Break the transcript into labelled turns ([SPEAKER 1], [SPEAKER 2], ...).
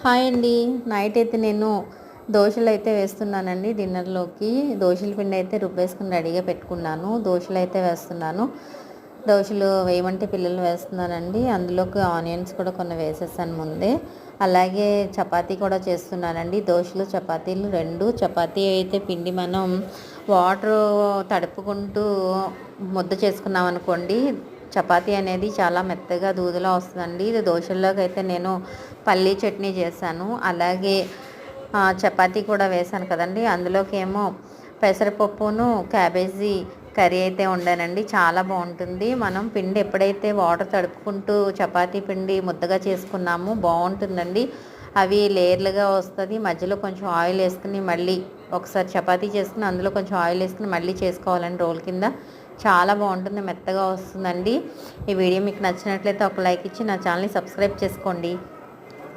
[SPEAKER 1] Hi అండి. Night అయితే నేను దోశలైతే వేస్తున్నానండి డిన్నర్‌లోకి. దోశల పిండయితే రుబ్బేసుకొని రెడీగా పెట్టుకున్నాను. దోశలైతే వేస్తున్నాను. దోశలు వేయమంటే పిల్లలు వేస్తున్నానండి. అందులోకి ఆనియన్స్ కూడా కొన్ని వేసేసాను ముందే. అలాగే చపాతీ కూడా చేస్తున్నానండి. దోశలు, చపాతీలు 2. చపాతీ అయితే పిండి మనం వాటరు తడుపుకుంటూ ముద్ద చేసుకున్నామనుకోండి, చపాతీ అనేది చాలా మెత్తగా దూదిలా వస్తుందండి. ఇది దోశల్లోకైతే నేను పల్లీ చట్నీ చేశాను. అలాగే చపాతీ కూడా వేశాను కదండీ! అందులోకేమో పెసరపప్పును, క్యాబేజీ కర్రీ అయితే వండానండి. చాలా బావుంటుంది. మనం పిండి ఎప్పుడైతే వాటర్ తడుపుకుంటూ చపాతీ పిండి ముద్దగా చేసుకున్నామో బావుంటుందండి. అవి లేయర్లుగా వస్తది. మధ్యలో కొంచెం ఆయిల్ ఏసుకొని మళ్ళీ ఒకసారి చపాతీ చేసుకొని అందులో కొంచెం ఆయిల్ ఏసుకొని మళ్ళీ చేసుకోవాలండి రోల్ కింద. చాలా బావుంటుంది. మెత్తగా వస్తుందండి. ఈ వీడియో మీకు నచ్చినట్లయితే ఒక లైక్ ఇచ్చి నా ఛానల్‌ని సబ్స్క్రైబ్ చేసుకోండి.